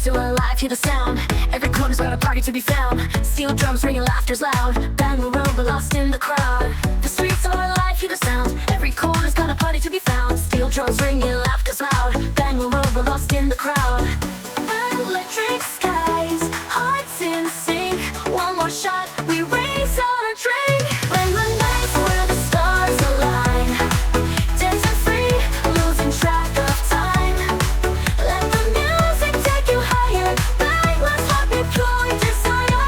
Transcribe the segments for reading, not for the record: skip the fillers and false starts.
to alive, hear the sound. Every corner's got a party to be found. Steel drums ringing, laughter's loud. Bangla Road, we're lost in the crowd. The streets are alive, hear the sound. Every corner's got a party to be found. Steel drums ringing, laughter's loud. Bangla Road, we're lost in the crowd. Electric skies, hearts in sync. One more shot, we raise on a drink. When the nights where the stars align, dancing free, losing track of time. Let the music take you higher. Bangla's heartbeat, pure desire.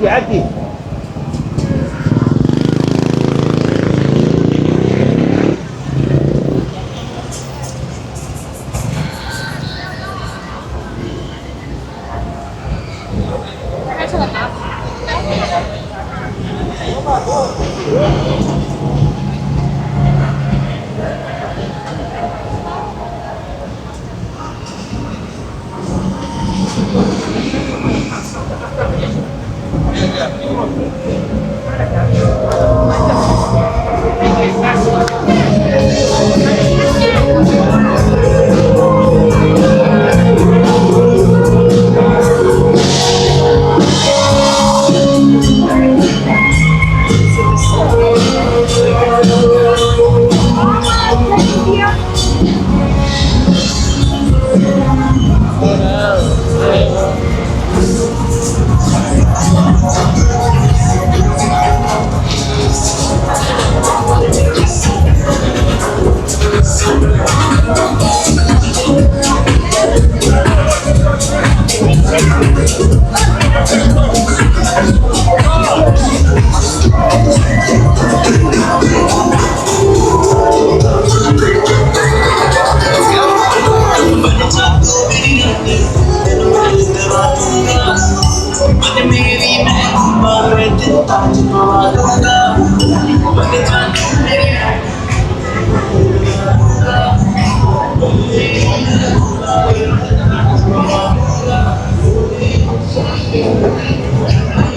عدي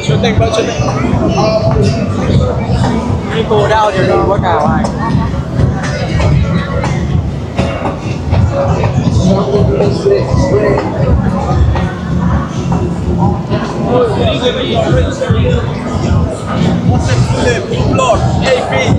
Shooting ba? Shooting? Đi cô đau thì đau quá cả ai. Lord, AP.